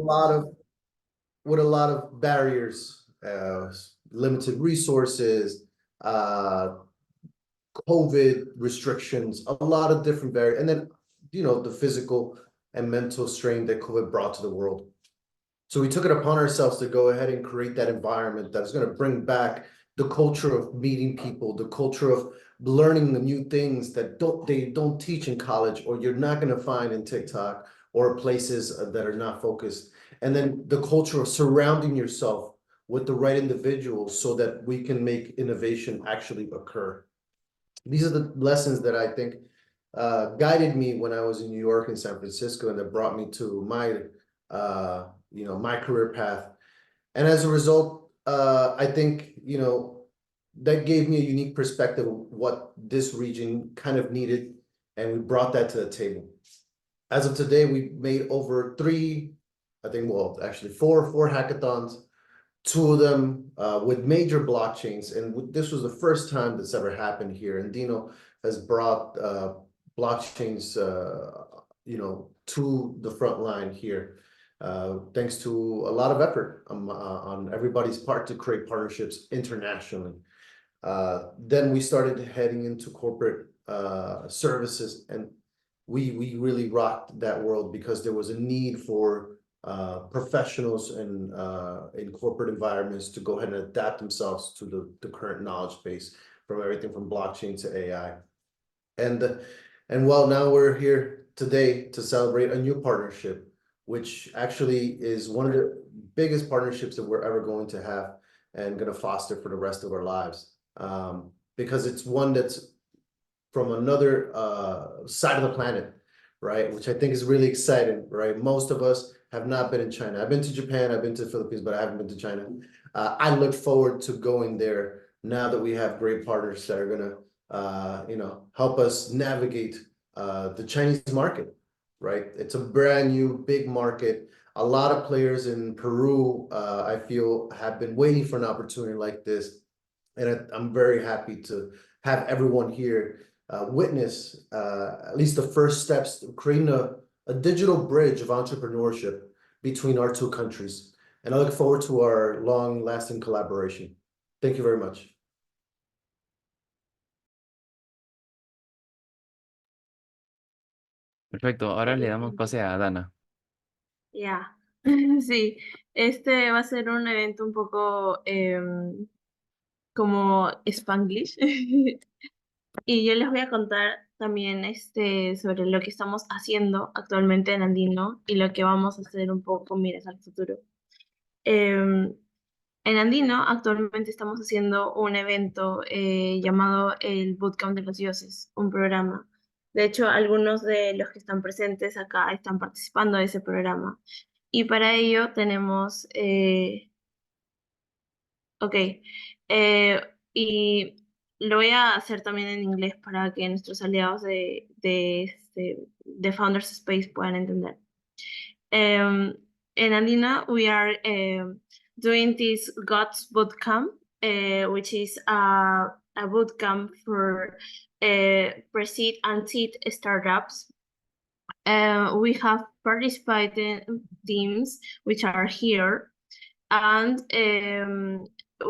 lot of barriers, limited resources, uh, COVID restrictions, a lot of different and then the physical and mental strain that COVID brought to the world. So we took it upon ourselves to go ahead and create that environment that's going to bring back the culture of meeting people, the culture of learning the new things that they don't teach in college, or you're not going to find in TikTok or places that are not focused. And then the culture of surrounding yourself with the right individuals so that we can make innovation actually occur. These are the lessons that I think guided me when I was in New York and San Francisco, and that brought me to my my career path. And as a result, I think that gave me a unique perspective of what this region kind of needed, and we brought that to the table. As of today, we've made over four hackathons, two of them with major blockchains. And this was the first time that's ever happened here. Andino has brought blockchains, to the front line here, thanks to a lot of effort on everybody's part to create partnerships internationally. Then we started heading into corporate services, and we really rocked that world because there was a need for professionals and in corporate environments to go ahead and adapt themselves to the current knowledge base, from everything from blockchain to AI. And well, now we're here today to celebrate a new partnership, which actually is one of the biggest partnerships that we're ever going to have and going to foster for the rest of our lives, because it's one that's from another side of the planet, right? Which I think is really exciting, right? Most of us have not been in China. I've been to Japan, I've been to the Philippines, but I haven't been to China. I look forward to going there now that we have great partners that are gonna help us navigate the Chinese market, right? It's a brand new big market. A lot of players in Peru, I feel, have been waiting for an opportunity like this. And I'm very happy to have everyone here witness at least the first steps to creating a digital bridge of entrepreneurship between our two countries. And I look forward to our long-lasting collaboration. Thank you very much. Perfecto, ahora le damos pase a Dana. Ya, sí, este va a ser un evento un poco como Spanglish. Y yo les voy a contar también sobre lo que estamos haciendo actualmente en Andino y lo que vamos a hacer un poco con miras al futuro. Em, en Andino actualmente estamos haciendo un evento llamado el Bootcamp de los Dioses, un programa. De hecho, algunos de los que están presentes acá están participando de ese programa. Y para ello tenemos, ok, y lo voy a hacer también en inglés para que nuestros aliados de Founders Space puedan entender. In Andina, we are doing this GOTS bootcamp, which is a bootcamp for pre-seed and seed startups. We have participating teams which are here, and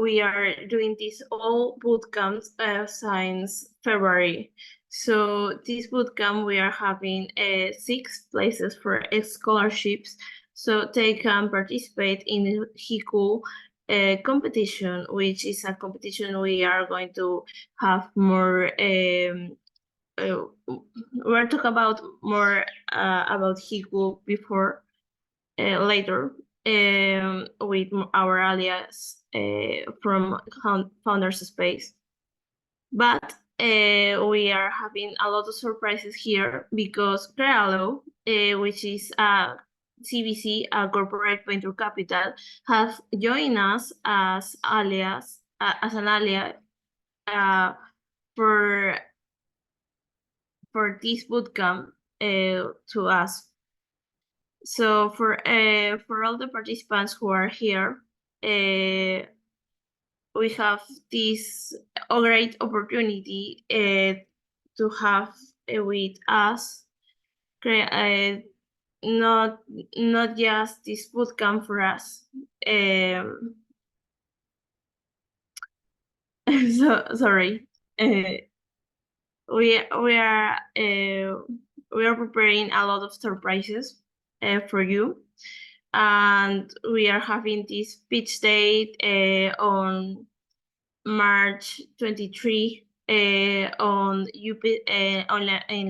we are doing this all bootcamps since February. So this bootcamp, we are having 6 places for scholarships, so they can participate in the HICU competition, which is a competition we are going to have more. We'll talk about more about HICU before later with our alias from Founders Space. But we are having a lot of surprises here because Crealo, which is a CVC, a corporate venture capital, has joined us as alias, as an alias for this bootcamp to us. So for all the participants who are here, we have this great opportunity to have with us not just this bootcamp for us. Sorry. We are preparing a lot of surprises for you, and we are having this pitch date on March 23 on UP en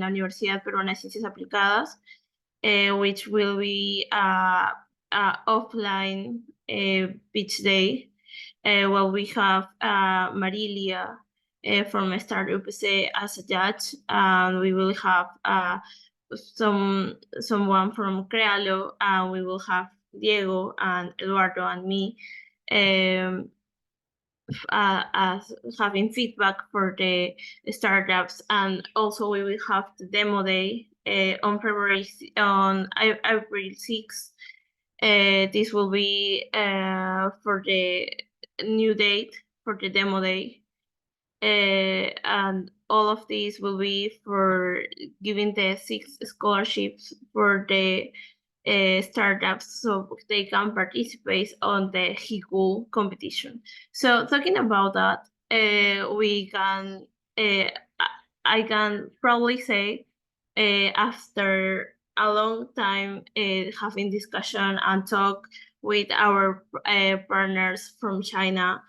la Universidad Peruana de Ciencias Aplicadas, which will be a offline pitch day. Well, we have Marilia from Start UPC as a judge, and we will have someone from Crealo, and we will have Diego and Eduardo and me as having feedback for the startups, and also we will have the demo day on April 6th. This will be for the new date for the demo day, and all of these will be for giving the 6 scholarships for the startups so they can participate on the Hikul competition. So talking about that, we can I can probably say after a long time having discussion and talk with our partners from China,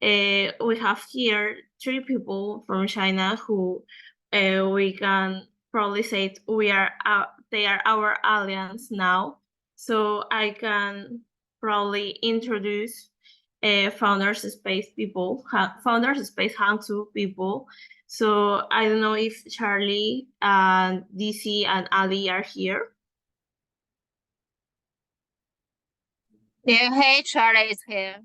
we have here 3 people from China who we can probably say they are our alliance now. So I can probably introduce Founders Space people, Founders Space Hangzhou people. So I don't know if Charlie and DC and Ali are here. Yeah, hey, Charlie is here.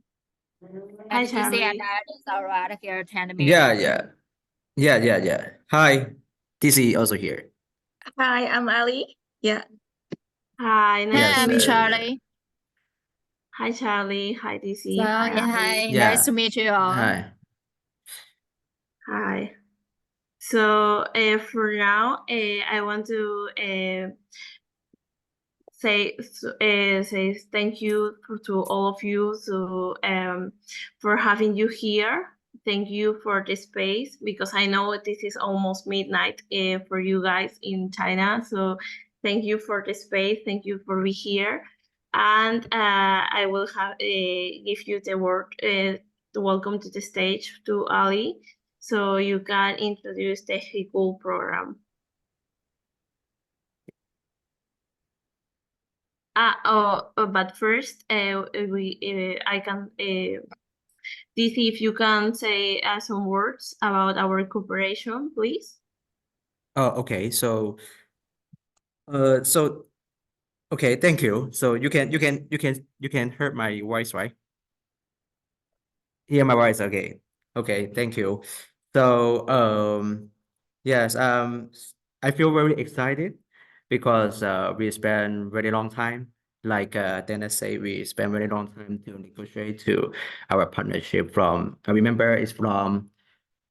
Hi, And DC and Charlie. Dad is alright here attending me. Yeah. Hi, DC also here. Hi, I'm Ali. Yeah. Hi, nice Yes, to I'm meet you. Charlie. Hi, Charlie. Hi, DC. So, Hi, yeah, Ali. hi. Yeah. Nice to meet you all. Hi. Hi. So for now, I want to say thank you to all of you for having you here. Thank you for the space, because I know this is almost midnight for you guys in China. So thank you for the space. Thank you for being here. And I will give you the word to welcome to the stage to Ali, so you can introduce the Hikul program. But first, I can DC, if you can say some words about our cooperation, please. Oh, okay. Okay, thank you. So you can hear my voice, right? Hear my voice, okay. Okay, thank you. So yes, I feel very excited because we spent very long time, like Dennis say, we spent very long time to negotiate to our partnership from, I remember it's from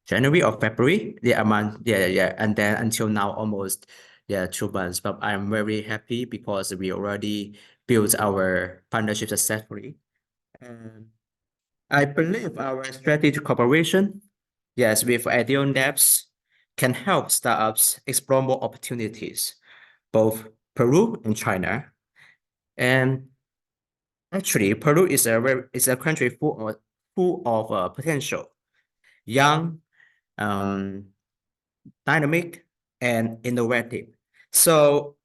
January or February, a month, and then until now almost 2 months. But I'm very happy because we already built our partnership successfully. And I believe our strategic cooperation, yes, with Andino Labs can help startups explore more opportunities, both Peru and China. And actually, Peru is a country full of potential, young, dynamic, and innovative. So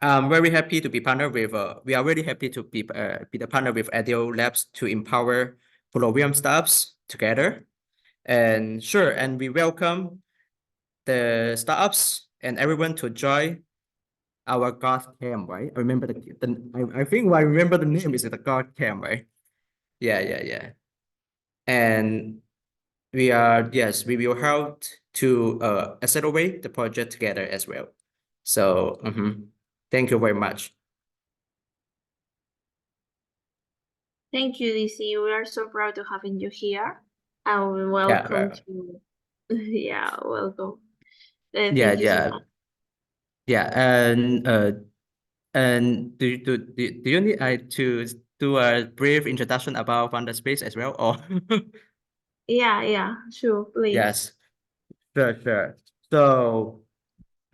I'm very happy to be partnered with. We are very happy to be the partner with Andino Labs to empower Peruvian startups together. And sure, and we welcome the startups and everyone to join our God Camp, right? I remember I think I remember the name is the God Camp, right? Yeah. And we will help to accelerate the project together as well. So thank you very much. Thank you, DC. We are so proud to having you here. And welcome to welcome. Thank you so much. And And do you need to do a brief introduction about Founder Space as well? Or Yeah, sure, please. yes, sure.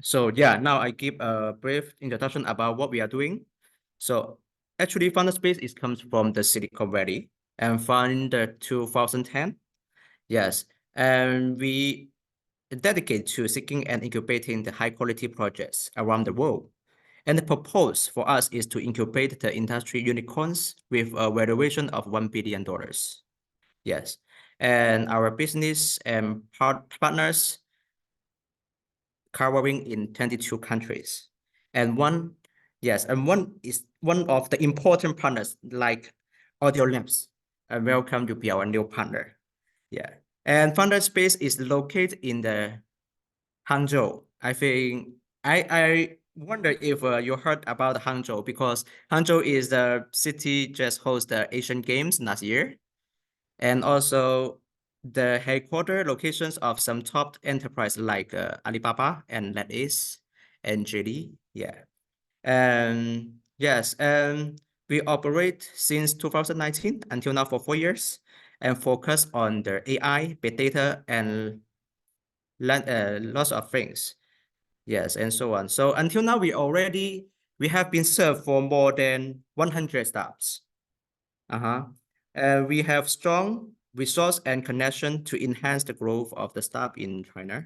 So yeah, now I give a brief introduction about what we are doing. So actually, Founder Space comes from the Silicon Valley and founded 2010. Yes, and we dedicate to seeking and incubating the high quality projects around the world. And the purpose for us is to incubate the industry unicorns with a valuation of $1 billion. Yes, and our business and partners covering in 22 countries. And one of the important partners like Audio Labs. And welcome to be our new partner. Yeah. And Founder Space is located in the Hangzhou. I think I wonder if you heard about Hangzhou, because Hangzhou is the city just host the Asian Games last year, and also the headquarter locations of some top enterprise like Alibaba and NetEase and JD. Yeah. And yes, and we operate since 2019 until now for 4 years and focus on the AI, big data, and lots of things. Yes, and so on. So until now, we have been served for more than 100 staffs. We have strong resource and connection to enhance the growth of the staff in China.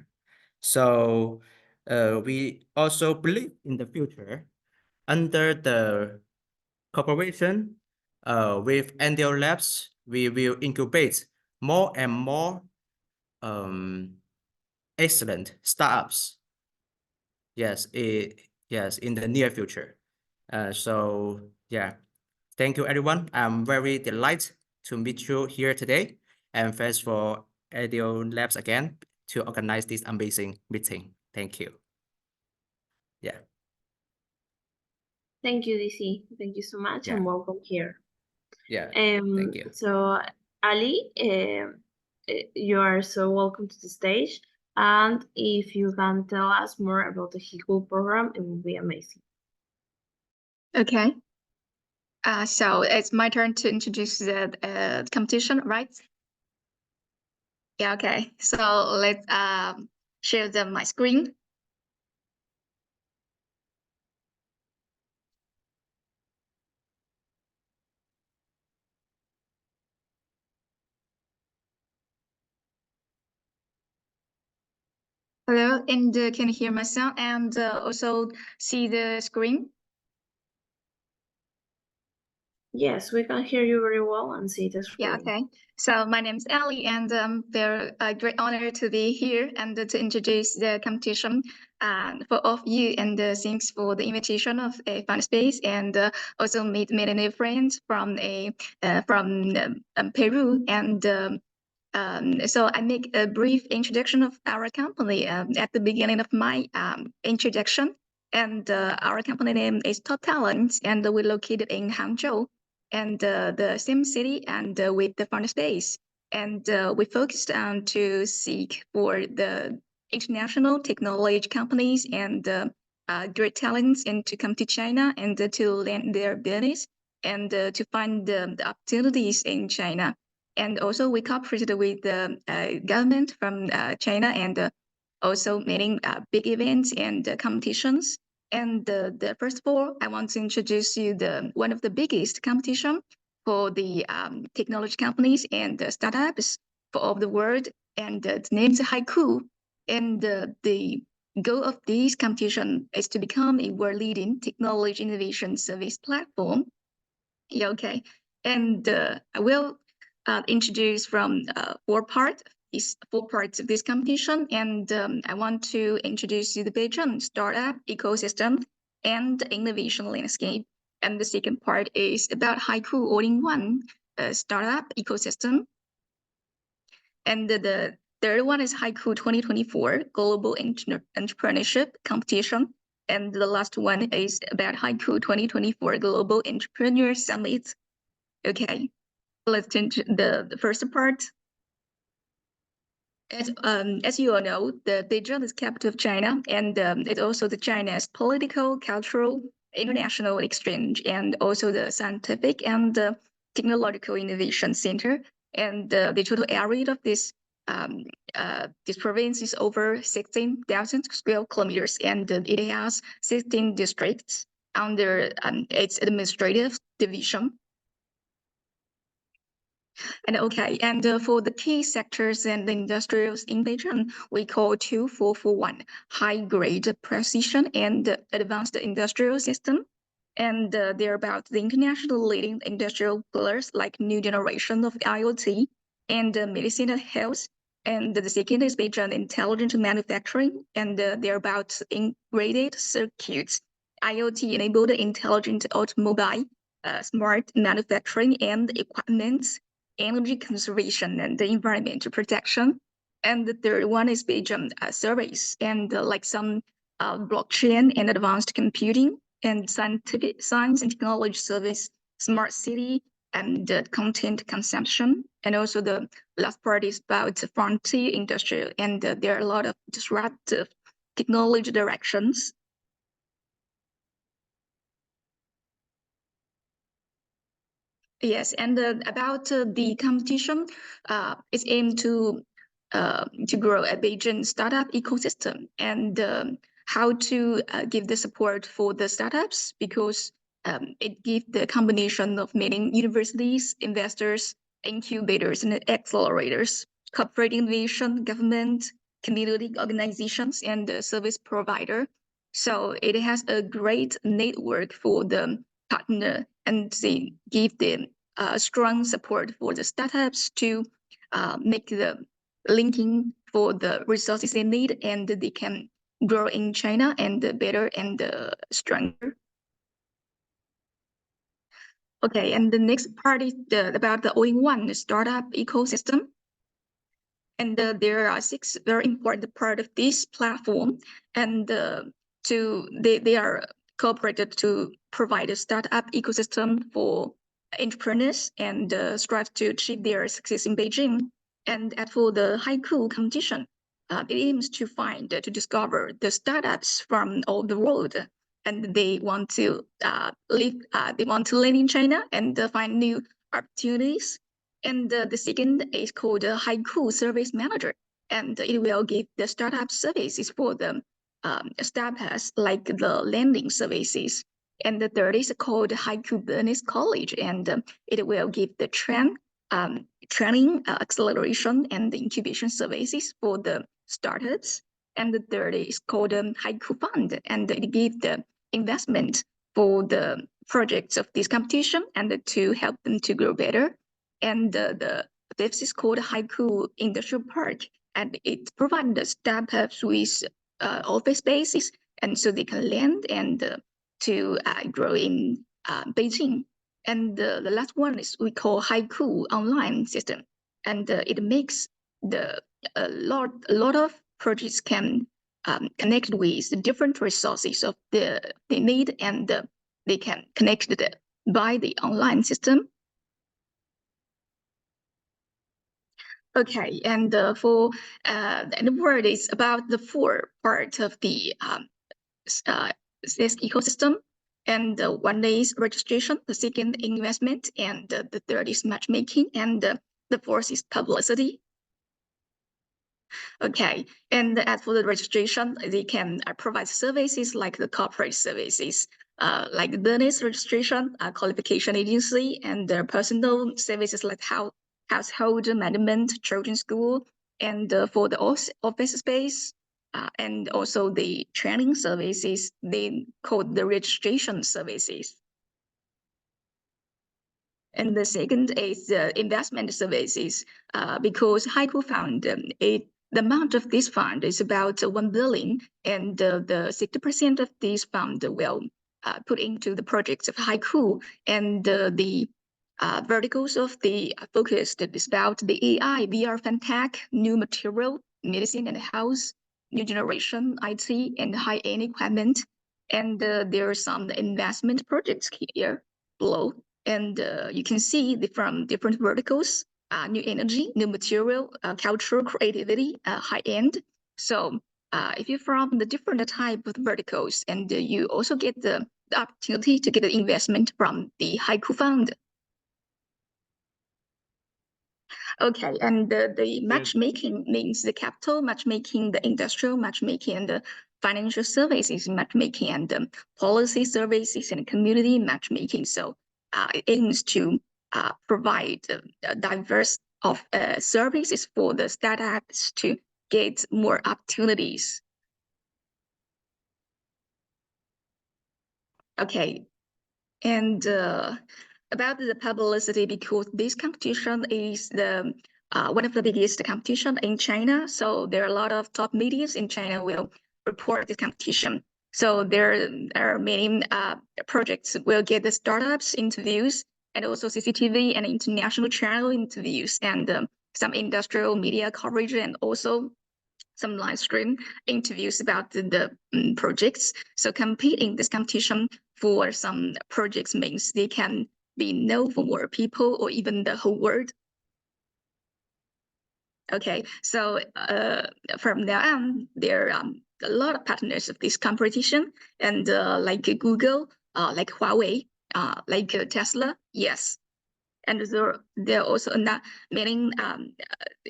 So we also believe in the future under the cooperation with Andino Labs, we will incubate more and more excellent startups. Yes, in the near future. So yeah, thank you everyone. I'm very delighted to meet you here today, and thanks for Andino Labs again to organize this amazing meeting. Thank you. Yeah. Thank you, DC. Thank you so much, Yeah. and welcome here. Yeah. Thank you. So Ali, you are so welcome to the stage. And if you can tell us more about the HICUL program, it would be amazing. Okay. So it's my turn to introduce the competition, right? Yeah, okay. So let's share my screen. Hello, and can you hear my sound and also see the screen? Yes, we can hear you very well and see the screen. Yeah, okay. So my name is Ellie, and they're a great honor to be here and to introduce the competition for all of you. And thanks for the invitation of a fun space, and also meet many new friends from Peru. And so I make a brief introduction of our company at the beginning of my introduction. And our company name is Top Talent, and we're located in Hangzhou, and the same city, and with the fund space. And we focused on to seek for the international technology companies and great talents and to come to China and to land their business and to find the opportunities in China. And also we cooperated with the government from China and also making big events and competitions. And first of all, I want to introduce you one of the biggest competition for the technology companies and startups for all the world. And the name is Haiku. And the goal of this competition is to become a world-leading technology innovation service platform. Yeah, okay. And I will introduce from four parts of this competition, and I want to introduce you the vision, startup ecosystem, and innovation landscape. And the second part is about Haiku all-in-one startup ecosystem. And the third one is Haiku 2024 Global Entrepreneurship Competition. And the last one is about Haiku 2024 Global Entrepreneur Summit. Okay, let's turn to the first part. As you all know, the Beijing is capital of China, and it's also the China's political, cultural, international exchange, and also the scientific and technological innovation center. And the total area of this province is over 16,000 square kilometers, and it has 16 districts under its administrative division. And for the key sectors and the industrials in Beijing, we call 2441 high grade precision and advanced industrial system. And they're about the international leading industrial pillars like new generation of IoT and medicine and health. And the second is Beijing intelligent manufacturing, and they're about integrated circuits, IoT enabled intelligent automobile, smart manufacturing and equipment, energy conservation and the environmental protection. And the third one is Beijing service and like some blockchain and advanced computing and science and technology service, smart city and content consumption. And also the last part is about frontier industry, and there are a lot of disruptive technology directions. Yes, and about the competition, it's aimed to grow a Beijing startup ecosystem, and how to give the support for the startups, because it gives the combination of many universities, investors, incubators, and accelerators, corporate innovation, government, community organizations, and the service provider. So it has a great network for the partner, and they give them strong support for the startups to make the linking for the resources they need, and they can grow in China and better and stronger. Okay, and the next part is about the all-in-one startup ecosystem. And there are 6 very important parts of this platform, and they are cooperated to provide a startup ecosystem for entrepreneurs and strive to achieve their success in Beijing. And as for the haiku competition, it aims to discover the startups from all the world, and they want to live in China and find new opportunities. And the second is called the Haiku Service Manager, and it will give the startup services for the startups, like the lending services. And the third is called Haiku Business College, and it will give the training, acceleration, and incubation services for the startups. And the third is called Haiku Fund, and it gives the investment for the projects of this competition and to help them to grow better. And the fifth is called Haiku Industrial Park, and it provides the startups with office spaces, and so they can land and to grow in Beijing. And the last one is we call Haiku Online System, and it makes a lot of projects can connect with the different resources of they need, and they can connect by the online system. Okay, and the word is about the 4 parts of the this ecosystem. And one is registration, the second investment, and the third is matchmaking, and the fourth is publicity. Okay, and as for the registration, they can provide services like the corporate services, like business registration, qualification agency, and their personal services like household management, children's school, and for the office space, and also the training services, they call the registration services. And the second is the investment services, because Haiku Fund, the amount of this fund is about 1 billion, and the 60% of this fund will put into the projects of Haiku, and the verticals of the focus that is about the AI, VR, fintech, new material, medicine and health, new generation, IT, and high-end equipment. And there are some investment projects here below. And you can see from different verticals, new energy, new material, cultural creativity, high-end. So if you're from the different type of verticals, and you also get the the opportunity to get an investment from the Haiku Fund. Okay, and the matchmaking means the capital matchmaking, the industrial matchmaking, and the financial services matchmaking, and the policy services and community matchmaking. So it aims to provide diverse of services for the startups to get more opportunities. Okay, and about the publicity, because this competition is the one of the biggest competition in China. So there are a lot of top medias in China will report the competition. So there are many projects will get the startups interviews, and also CCTV and international channel interviews, and some industrial media coverage, and also some live stream interviews about the projects. So competing this competition for some projects means they can be known for more people or even the whole world. Okay, so from now on, there are a lot of partners of this competition, and like Google, like Huawei, like Tesla, yes. And there are also many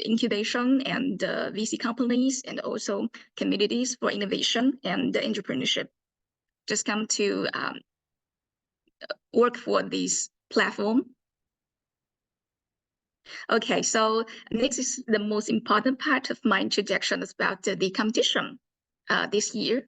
incubation and VC companies, and also communities for innovation and entrepreneurship. Just come to work for this platform. Okay, so next is the most important part of my introduction about the competition this year.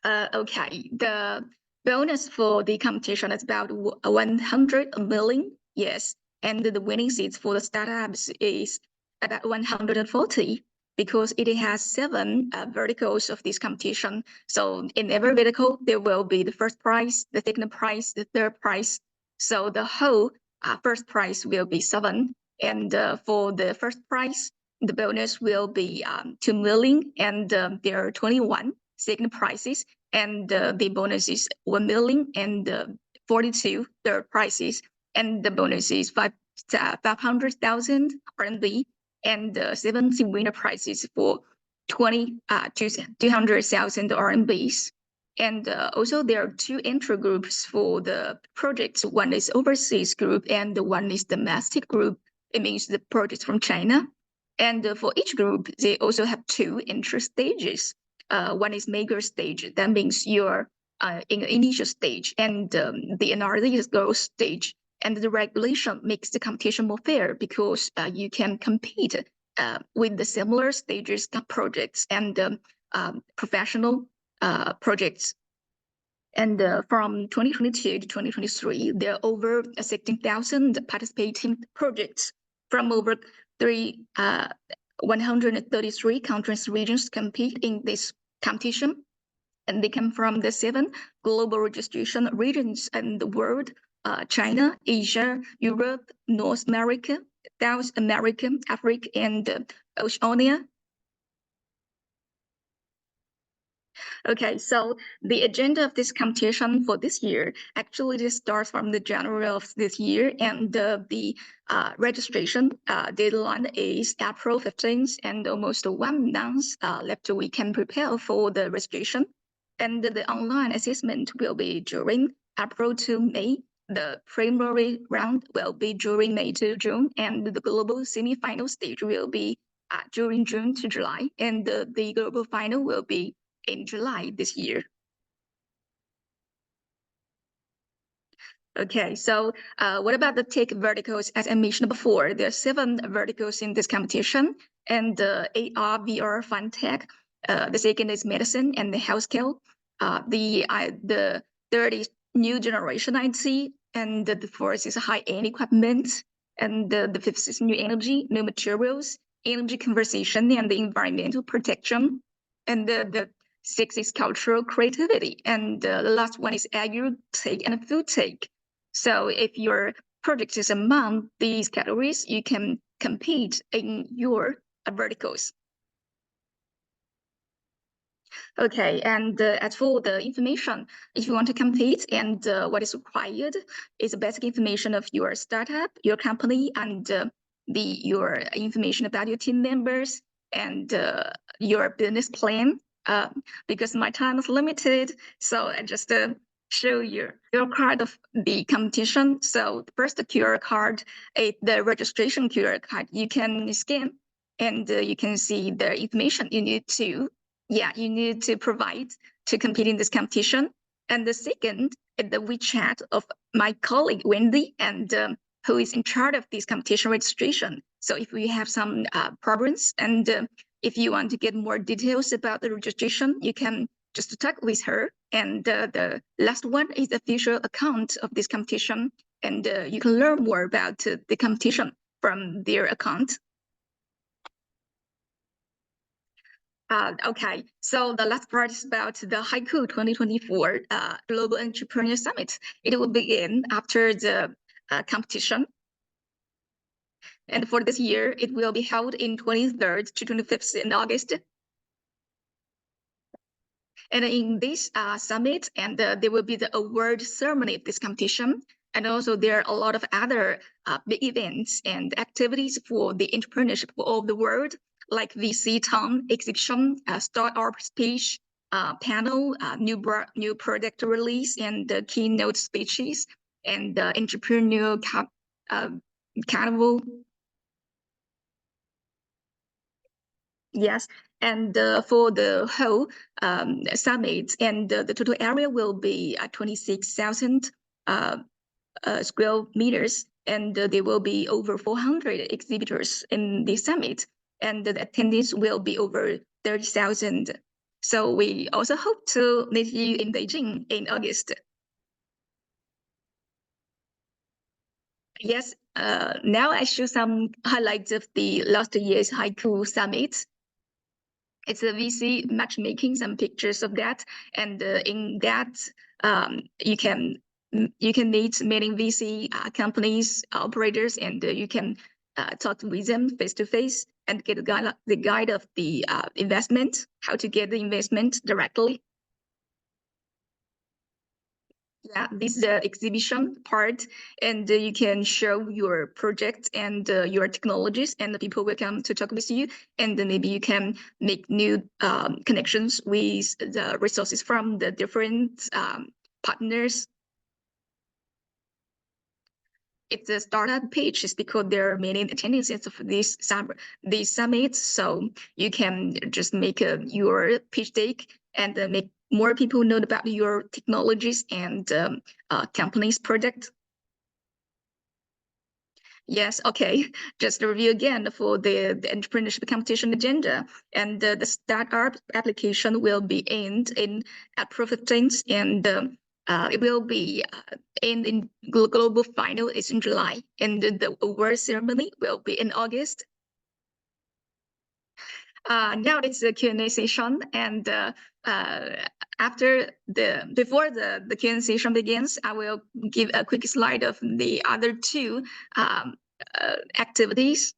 Okay, the bonus for the competition is about 100 million, yes. And the winning seats for the startups is about 140, because it has 7 verticals of this competition. So in every vertical, there will be the first prize, the second prize, the third prize. So the whole first prize will be 7. And for the first prize, the bonus will be 2 million, and there are 21 second prizes, and the bonus is 1 million, and 42 third prizes, and the bonus is 500,000 RMB, and 70 winner prizes for 200,000 RMBs. And also there are 2 entry groups for the projects. One is overseas group, and one is domestic group. It means the projects from China. And for each group, they also have 2 entry stages. One is maker stage. That means you're in the initial stage, and the another is growth stage. And the regulation makes the competition more fair, because you can compete with the similar stages of projects and professional projects. And from 2022 to 2023, there are over 16,000 participating projects from over 133 countries, regions compete in this competition. And they come from the 7 global registration regions in the world: China, Asia, Europe, North America, South America, Africa, and Oceania. Okay, so the agenda of this competition for this year actually just starts from the January of this year, and the registration deadline is April 15th, and almost 1 month left we can prepare for the registration. And the online assessment will be during April to May. The preliminary round will be during May to June, and the global semi-final stage will be during June to July, and the global final will be in July this year. Okay, so what about the tech verticals? As I mentioned before, there are 7 verticals in this competition, and AR, VR, fintech. The second is medicine and the healthcare. The third is new generation IT, and the fourth is high-end equipment, and the fifth is new energy, new materials, energy conservation, and the environmental protection, and the sixth is cultural creativity, and the last one is agri-tech and food tech. So if your project is among these categories, you can compete in your verticals. Okay, and as for the information, if you want to compete, and what is required is basic information of your startup, your company, and your information about your team members, and your business plan, because my time is limited. So I just show your card of the competition. So first, the QR card, the registration QR card, you can scan and you can see the information you need to provide to compete in this competition. And the second, the WeChat of my colleague Wendy, and who is in charge of this competition registration. So if we have some problems and if you want to get more details about the registration, you can just talk with her. And the last one is the official account of this competition, and you can learn more about the competition from their account. Okay, so the last part is about the Haiku 2024 Global Entrepreneur Summit. It will begin after the competition. And for this year, it will be held in 23rd to 25th in August. And in this summit, and there will be the award ceremony of this competition. And also there are a lot of other big events and activities for the entrepreneurship for all over the world, like VC Town exhibition, startup speech, panel, new product release, and keynote speeches, and entrepreneur carnival. Yes, and for the whole summit, and the total area will be 26,000 square meters, and there will be over 400 exhibitors in the summit, and the attendees will be over 30,000. So we also hope to meet you in Beijing in August. Yes, now I show some highlights of the last year's Haiku Summit. It's a VC matchmaking, some pictures of that, and in that you can meet many VC companies, operators, and you can talk with them face to face and get the guide of the investment, how to get the investment directly. Yeah, this is the exhibition part, and you can show your project and your technologies, and the people will come to talk with you, and maybe you can make new connections with the resources from the different partners. It's a startup page, is because there are many attendees of this summit, so you can just make your pitch deck and make more people know about your technologies and company's product. Yes, okay. Just a review again for the entrepreneurship competition agenda. And the startup application will be aimed in April 15th, and it will be in global final is in July, and the award ceremony will be in August. Now it's the Q&A session, and before the Q&A session begins, I will give a quick slide of the other two activities,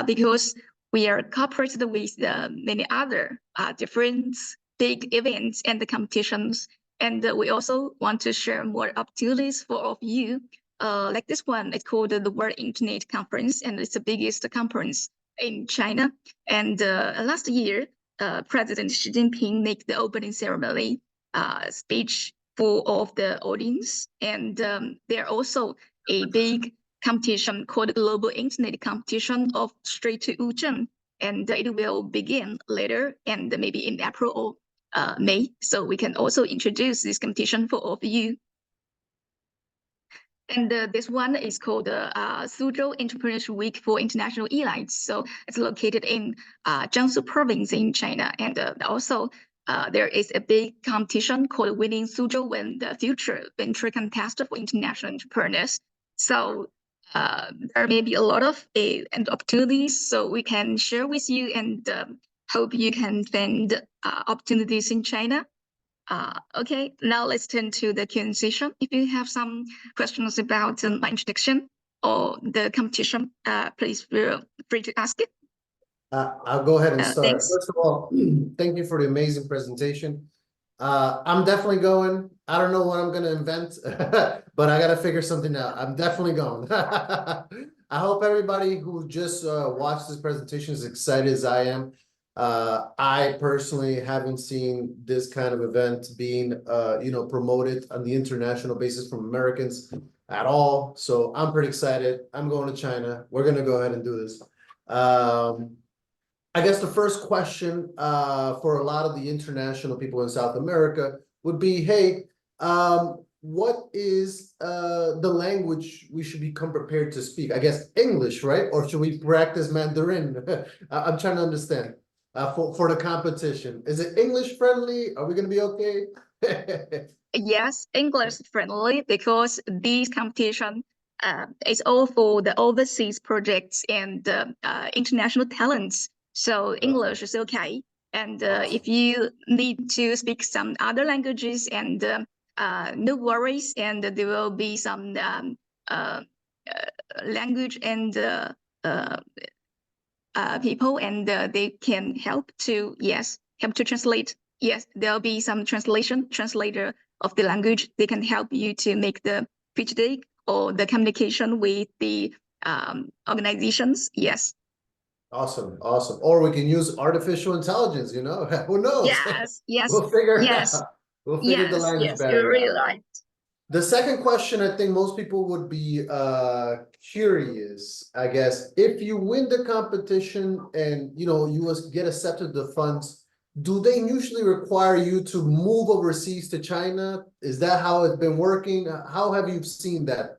because we are cooperated with many other different big events and the competitions, and we also want to share more opportunities for all of you. Like this one, it's called the World Internet Conference, and it's the biggest conference in China. And last year, President Xi Jinping made the opening ceremony speech for all of the audience. And there also a big competition called Global Internet Competition of Straight to Wuzhen. And it will begin later, and maybe in April or May. So we can also introduce this competition for all of you. And this one is called Suzhou Entrepreneurship Week for International Elites. So it's located in Jiangsu province in China. And also there is a big competition called Winning Suzhou Win the Future Venture Contest for International Entrepreneurs. So there may be a lot of opportunities, so we can share with you, and hope you can find opportunities in China. Okay, now let's turn to the Q&A session. If you have some questions about my introduction or the competition, please feel free to ask it. I'll go ahead and start. Thanks. First of all, thank you for the amazing presentation. I'm definitely going. I don't know what I'm going to invent, but I got to figure something out. I'm definitely going. I hope everybody who just watched this presentation is excited as I am. I personally haven't seen this kind of event being, promoted on the international basis from Americans at all. So I'm pretty excited. I'm going to China. We're gonna go ahead and do this. I guess the first question for a lot of the international people in South America would be, hey, what is the language we should become prepared to speak? I guess English, right? Or should we practice Mandarin? I'm trying to understand for the competition. Is it English friendly? Are we going to be okay? Yes, English friendly because this competition is all for the overseas projects and international talents. So English is okay. And if you need to speak some other languages, and no worries, and there will be some language and people, and they can help to translate. Yes, there'll be some translator of the language. They can help you to make the pitch deck or the communication with the organizations. Yes. Awesome, awesome. Or we can use artificial intelligence, who knows? Yes. We'll figure it Yes. out. We'll figure the language Yes, barrier you're really out. right. The second question, I think most people would be curious, I guess, if you win the competition and you get accepted the funds, do they usually require you to move overseas to China? Is that how it's been working? How have you seen that?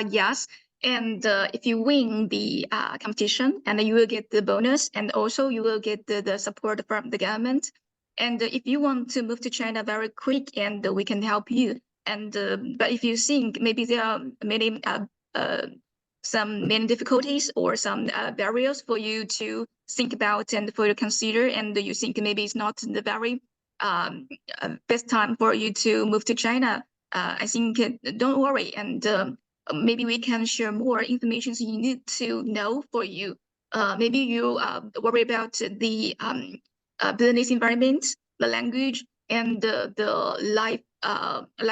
Yes. And if you win the competition, and you will get the bonus, and also you will get the support from the government. And if you want to move to China very quick, and we can help you. And but if you think maybe there are many difficulties or some barriers for you to think about and for you to consider, and you think maybe it's not the very best time for you to move to China, I think don't worry, and maybe we can share more information you need to know for you. Maybe you worry about the business environment, the language, and the life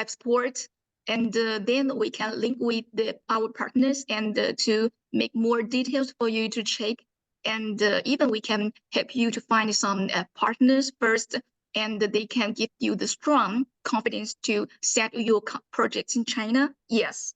support. And then we can link with our partners and to make more details for you to check. And even we can help you to find some partners first, and they can give you the strong confidence to set your projects in China. Yes.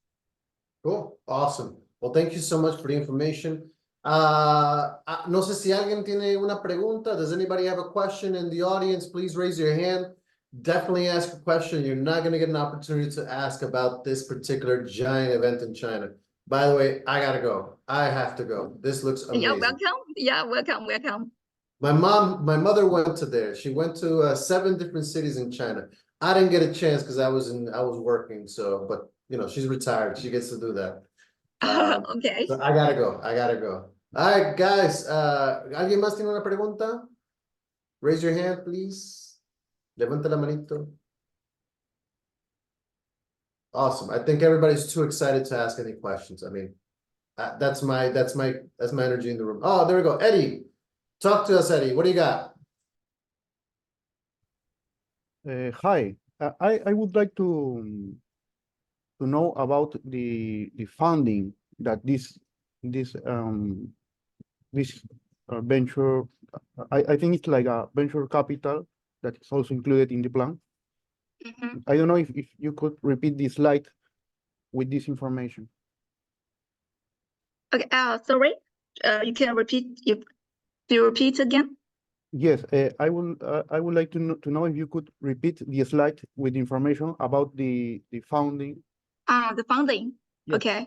Cool, awesome. Well, thank you so much for the information. No sé si alguien tiene una pregunta. Does anybody have a question in the audience? Please raise your hand. Definitely ask a question. You're not going to get an opportunity to ask about this particular giant event in China. By the way, I gotta go. I have to go. This looks amazing. Yeah, welcome. Yeah, welcome. My mother went to there. She went to 7 different cities in China. I didn't get a chance because I was working. So, but she's retired. She gets to do that. Okay. So I gotta go. All right, guys. ¿Alguien más tiene una pregunta? Raise your hand, please. Levanta la manito. Awesome. I think everybody's too excited to ask any questions. I mean, that's my energy in the room. Oh, there we go. Eddie, talk to us, Eddie. What do you got? Hi, I would like to know about the funding that this venture, I think it's like a venture capital that is also included in the plan. Mm-hmm. I don't know if you could repeat this slide with this information. Okay. Sorry. You can repeat. You repeat again. Yes, I would like to know if you could repeat the slide with information about the funding. The funding. Yes. Okay.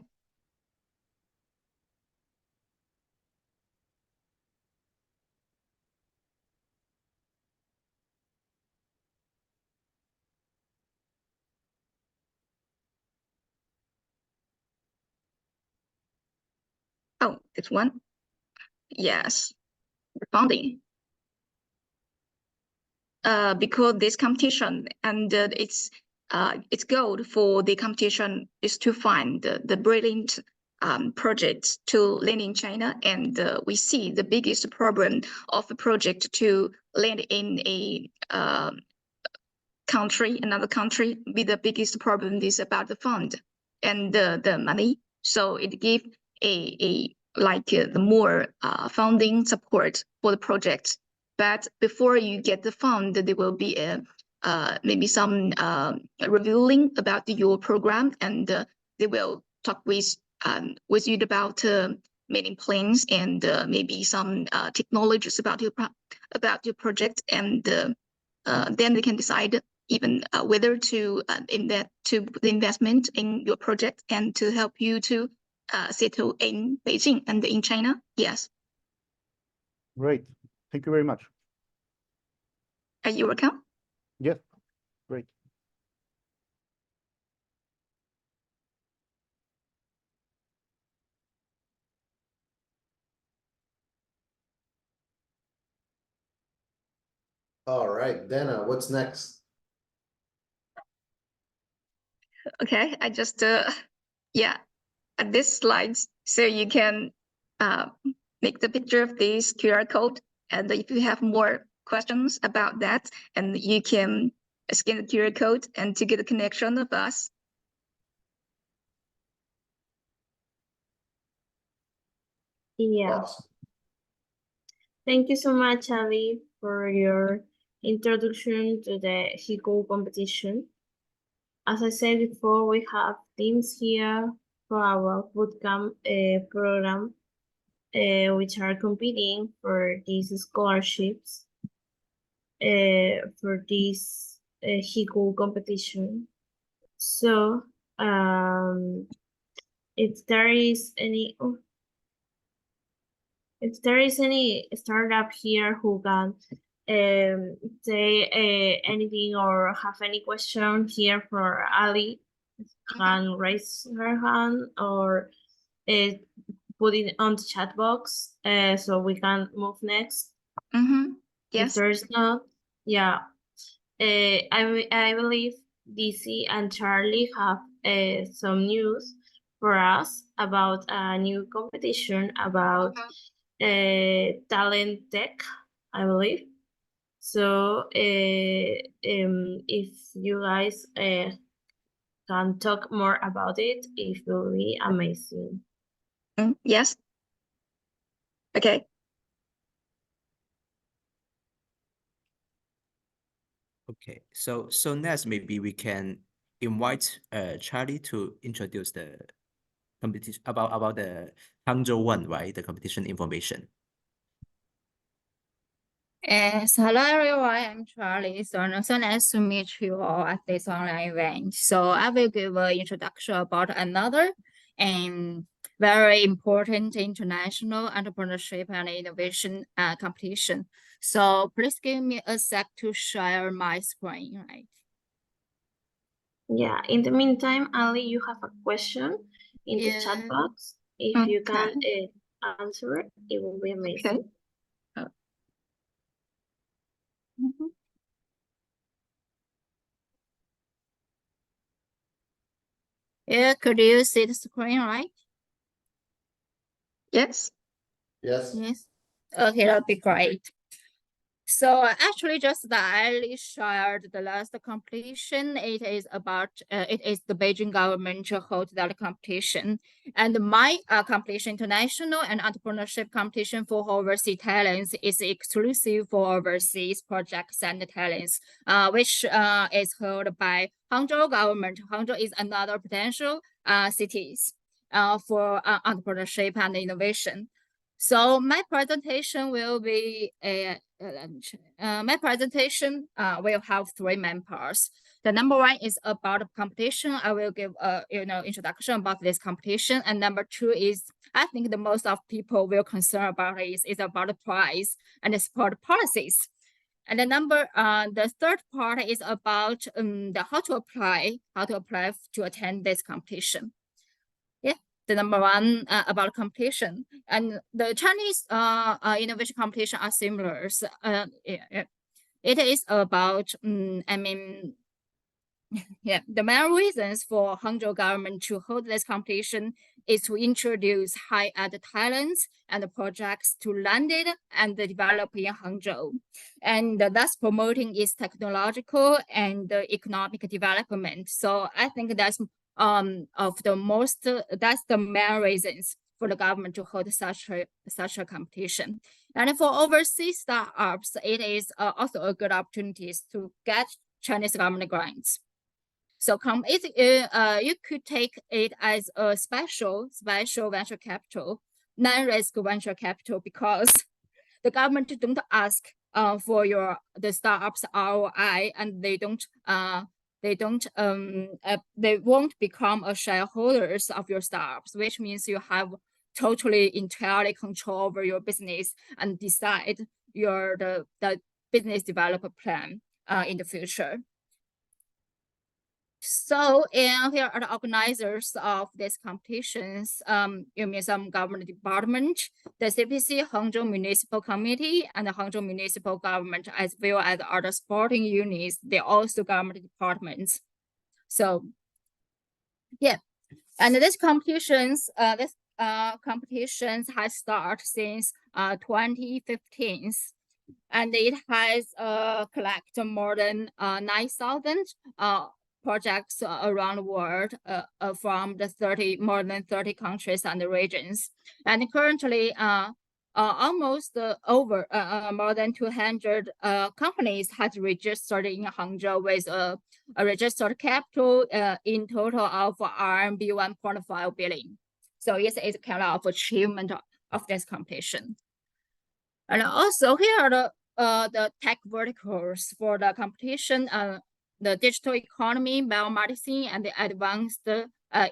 Oh, this one. Yes, funding. Because this competition and its goal for the competition is to find the brilliant projects to land in China, and we see the biggest problem of a project to land in a another country, with the biggest problem is about the fund and the money. So it gives a the more funding support for the project. But before you get the fund, there will be maybe some revealing about your program, and they will talk with you about meeting plans and maybe some technologies about your project, and then they can decide even whether to put the investment in your project and to help you to settle in Beijing and in China. Yes. Great. Thank you very much. Are you welcome? Yes, great. All right, Dana, what's next? Okay, I just yeah, at this slides, so you can make the picture of this QR code, and if you have more questions about that, and you can scan the QR code and to get a connection of us. Yeah. Awesome. Thank you so much, Ali, for your introduction to the Hiko competition. As I said before, we have teams here for our bootcamp program, which are competing for these scholarships for this Hiko competition. So, if there is any startup here who can say anything or have any question here for Ali, can raise her hand or put it on the chat box so we can move next. Yes. If there's not, yeah. I believe DC and Charlie have some news for us about a new competition about talent tech, I believe. So if you guys can talk more about it, it will be amazing. Yes. Okay. Okay, so next maybe we can invite Charlie to introduce the competition about the Hangzhou one, right? The competition information. So hello everyone, I'm Charlie. So nice to meet you all at this online event. So I will give an introduction about another and very important international entrepreneurship and innovation competition. So please give me a sec to share my screen, right? Yeah, in the meantime, Ali, you have a question in the chat box. If you can answer it, it will be amazing. Okay. Yeah, could you see the screen, right? Yes. Yes. Yes. Okay, that'd be great. So actually, just that I shared the last competition. It is about it is the Beijing government to hold that competition, and my competition, international and entrepreneurship competition for overseas talents, is exclusive for overseas projects and talents, which is held by Hangzhou government. Hangzhou is another potential cities for entrepreneurship and innovation. So my presentation will be my presentation will have three main parts. The number one is about the competition. I will give a introduction about this competition, and number two is I think the most of people will concern about is about the prize and the support policies. And the third part is about the how to apply to attend this competition. Yeah. The number one about competition, and the Chinese innovation competition are similar. It is about the main reasons for Hangzhou government to hold this competition is to introduce high-end talents and projects to landed and develop in Hangzhou, and thus promoting its technological and economic development. So I think that's that's the main reasons for the government to hold such a competition. And for overseas startups, it is also a good opportunity to get Chinese government grants. So you could take it as a special venture capital, non-risk venture capital, because the government don't ask for the startups ROI, and they won't become a shareholders of your startups, which means you have entirely control over your business and decide the business development plan in the future. So, and here are the organizers of these competitions. You mean some government department, the CPC, Hangzhou Municipal Committee, and the Hangzhou Municipal Government, as well as other sporting units. They're also government departments. So, yeah, and these competitions, has started since 2015, and it has collected more than 9,000 projects around the world from more than 30 countries and regions. And currently, almost more than 200 companies has registered in Hangzhou with a registered capital in total of RMB 1.5 billion. So it's a kind of achievement of this competition. And also here are the tech verticals for the competition. The digital economy, biomedicine, and the advanced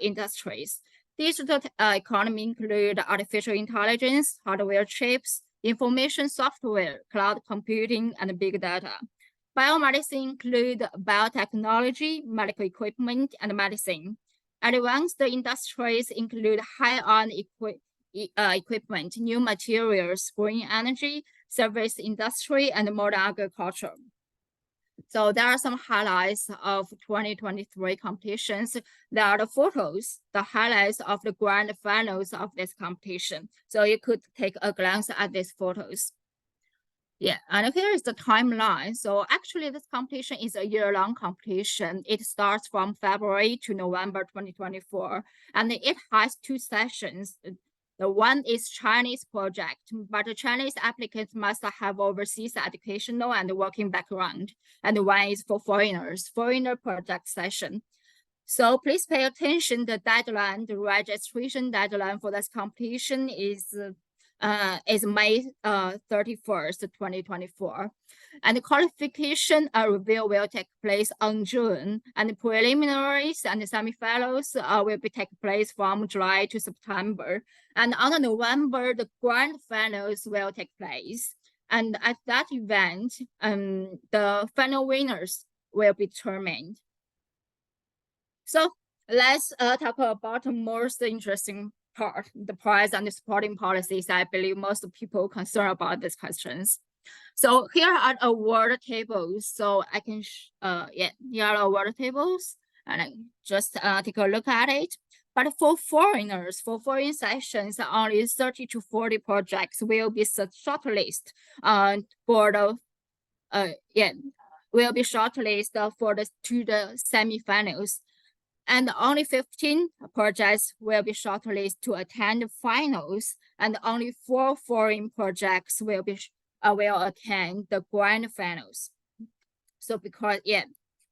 industries. Digital economy include artificial intelligence, hardware chips, information software, cloud computing, and big data. Biomedicine include biotechnology, medical equipment, and medicine. Advanced industries include high-end equipment, new materials, green energy, service industry, and modern agriculture. So there are some highlights of 2023 competitions. There are the photos, the highlights of the grand finals of this competition. So you could take a glance at these photos. Yeah, and here is the timeline. So actually this competition is a year-long competition. It starts from February to November 2024, and it has 2 sessions. The one is Chinese project, but the Chinese applicants must have overseas educational and working background. And one is for foreigners, foreigner project session. So please pay attention. The deadline, the registration deadline for this competition is May 31st, 2024. And the qualification review will take place on June, and the preliminaries and the semifinals will be take place from July to September. And on November, the grand finals will take place. And at that event, the final winners will be determined. So let's talk about the most interesting part, the prize and the supporting policies. I believe most people concerned about these questions. So here are award tables. So I can, here are award tables, and I just take a look at it. But for foreigners, for foreign sessions, only 30 to 40 projects will be shortlisted for the, will be shortlisted for the semifinals. And only 15 projects will be shortlisted to attend the finals, and only 4 foreign projects will attend the grand finals. So because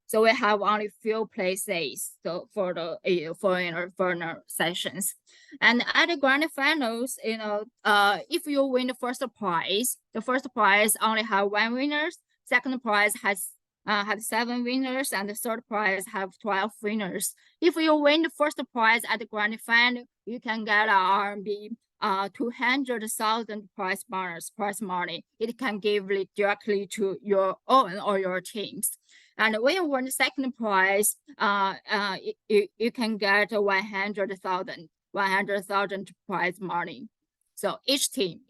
so we have only few places for the foreigner sessions, and at the grand finals, if you win the first prize only have 1 winner. Second prize has 7 winners, and the third prize have 12 winners. If you win the first prize at the grand final, you can get RMB 200,000 prize money. It can give it directly to your own or your teams. And when you win the second prize, you can get 100,000 prize money. So each team.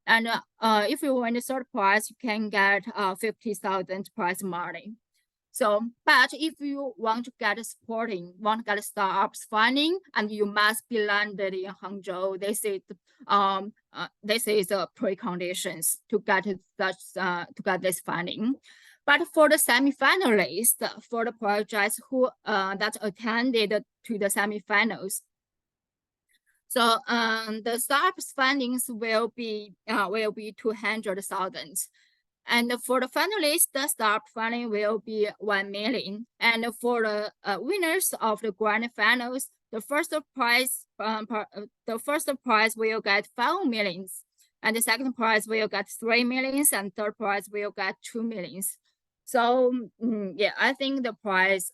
And if you win the third prize, you can get 50,000 prize money. So, but if you want to get startups funding, and you must be landed in Hangzhou, this is a preconditions to get this funding. But for the semifinalists, for the projects who that attended to the semifinals, So the startups fundings will be 200,000. And for the finalists, the startup funding will be 1 million. And for the winners of the grand finals, the first prize will get 5 millions, and the second prize will get 3 millions, and third prize will get 2 millions. So yeah, I think the prize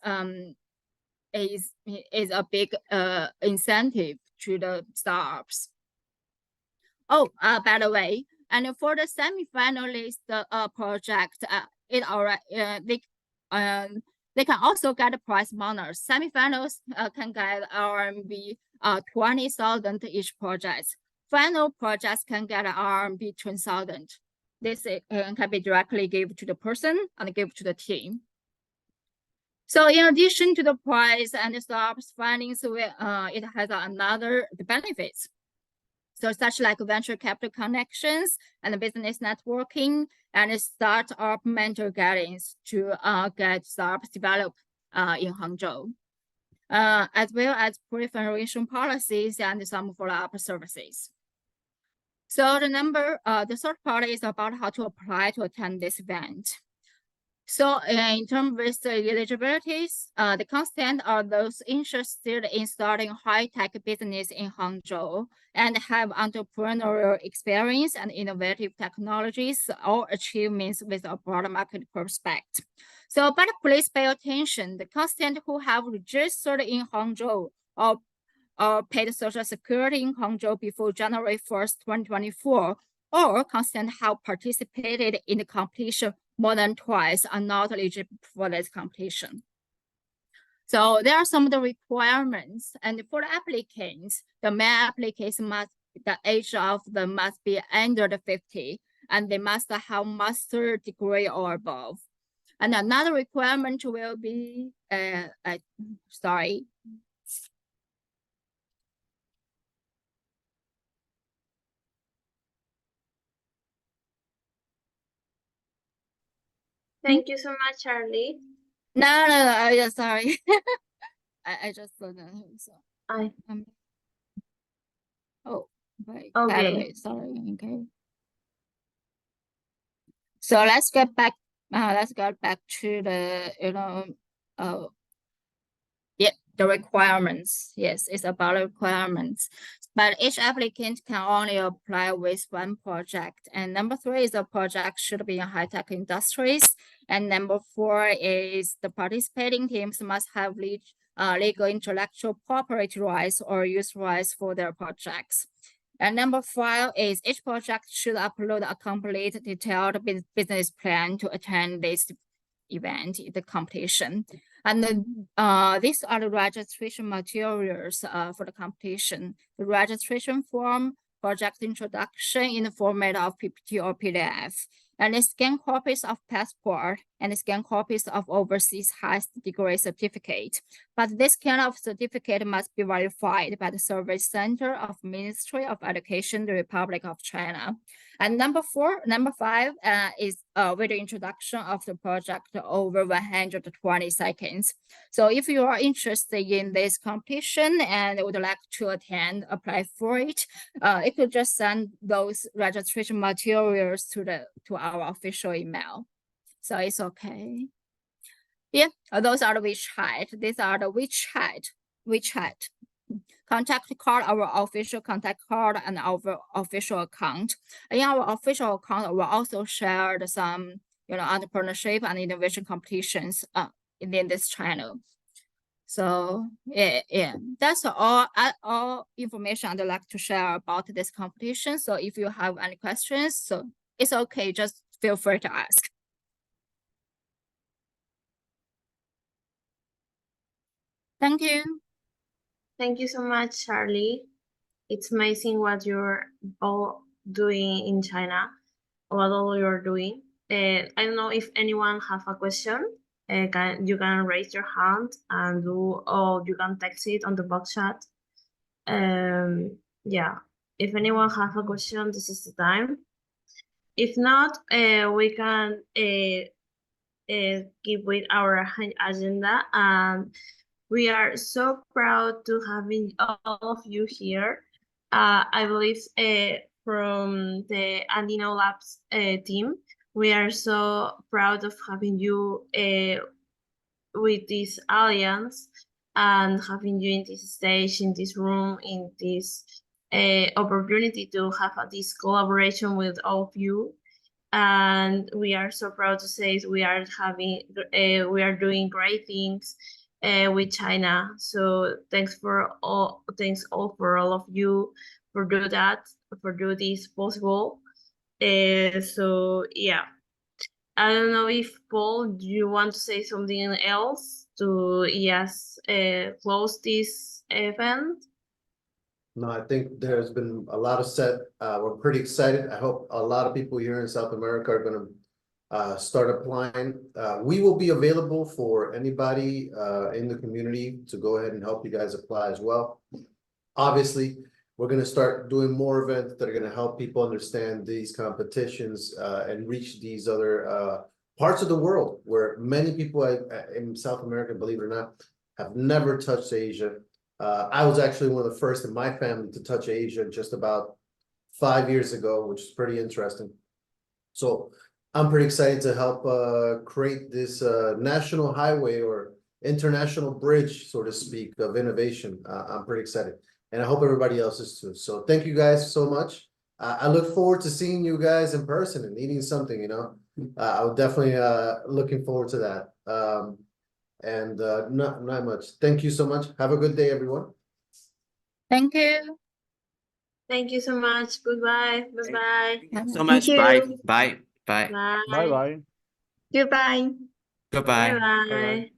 is a big incentive to the startups. Oh, by the way, and for the semi-finalist project, they can also get a prize money. Semi-finals can get RMB 20,000 each project. Final projects can get RMB 20,000. This can be directly given to the person and given to the team. So in addition to the prize and the startups fundings, it has another benefits. So such like venture capital connections and business networking and startup mentor guidance to get startups developed in Hangzhou, as well as proliferation policies and some follow-up services. So the third part is about how to apply to attend this event. So in terms of the eligibilities, the constant are those interested in starting high-tech business in Hangzhou and have entrepreneurial experience and innovative technologies or achievements with a broad market prospect. So, but please pay attention, the constant who have registered in Hangzhou or paid Social Security in Hangzhou before January 1st, 2024, or constant have participated in the competition more than twice are not eligible for this competition. So there are some of the requirements, and for the applicants, the male applicants the age of them must be under the 50, and they must have master's degree or above. And another requirement will be, sorry. Thank you so much, Charlie. No, I'm sorry. I just don't know. So oh, right. Okay. By the way, sorry. Okay. So let's get back. Let's get back to the the requirements. Yes, it's about the requirements. But each applicant can only apply with one project. And number 3 is the project should be in high-tech industries. And number 4 is the participating teams must have legal intellectual property rights or use rights for their projects. And number 5 is each project should upload a complete detailed business plan to attend this event, the competition. And these are the registration materials for the competition. The registration form, project introduction in the format of PPT or PDF, and the scan copies of passport and scan copies of overseas high degree certificate. But this kind of certificate must be verified by the Service Center of Ministry of Education, the Republic of China. And number 5 is with the introduction of the project over 120 seconds. So if you are interested in this competition and would like to apply for it, you could just send those registration materials to our official email. So it's okay. Yeah, those are the WeChat. These are the WeChat. Contact card, our official contact card, and our official account. In our official account, we'll also share some, entrepreneurship and innovation competitions in this channel. So yeah, that's all information I'd like to share about this competition. So if you have any questions, so it's okay, just feel free to ask. Thank you. Thank you so much, Charlie. It's amazing what you're all doing in China, what all you're doing. I don't know if anyone have a question. You can raise your hand and or you can text it on the box chat. Yeah, if anyone have a question, this is the time. If not, we can keep with our agenda. We are so proud to having all of you here. I believe from the Andino Labs team. We are so proud of having you with this alliance and having you in this stage, in this room, in this opportunity to have this collaboration with all of you. And we are so proud to say we are doing great things with China. So thanks all for all of you for do this possible. So yeah, I don't know if Paul, do you want to say something else to close this event? No, I think there's been a lot of said. We're pretty excited. I hope a lot of people here in South America are gonna start applying. We will be available for anybody in the community to go ahead and help you guys apply as well. Obviously, we're gonna start doing more events that are gonna help people understand these competitions and reach these other parts of the world where many people in South America, believe it or not, have never touched Asia. I was actually one of the first in my family to touch Asia just about 5 years ago, which is pretty interesting. So I'm pretty excited to help create this national highway or international bridge, so to speak, of innovation. I'm pretty excited, and I hope everybody else is too. So thank you guys so much. I look forward to seeing you guys in person and eating something, you know. I'm definitely looking forward to that. And not much. Thank you so much. Have a good day, everyone. Thank you. Thank you so much. Goodbye. Bye-bye. So Thank much. you. Bye. Bye. Bye. Bye. Bye bye. Goodbye. Goodbye. Bye-bye.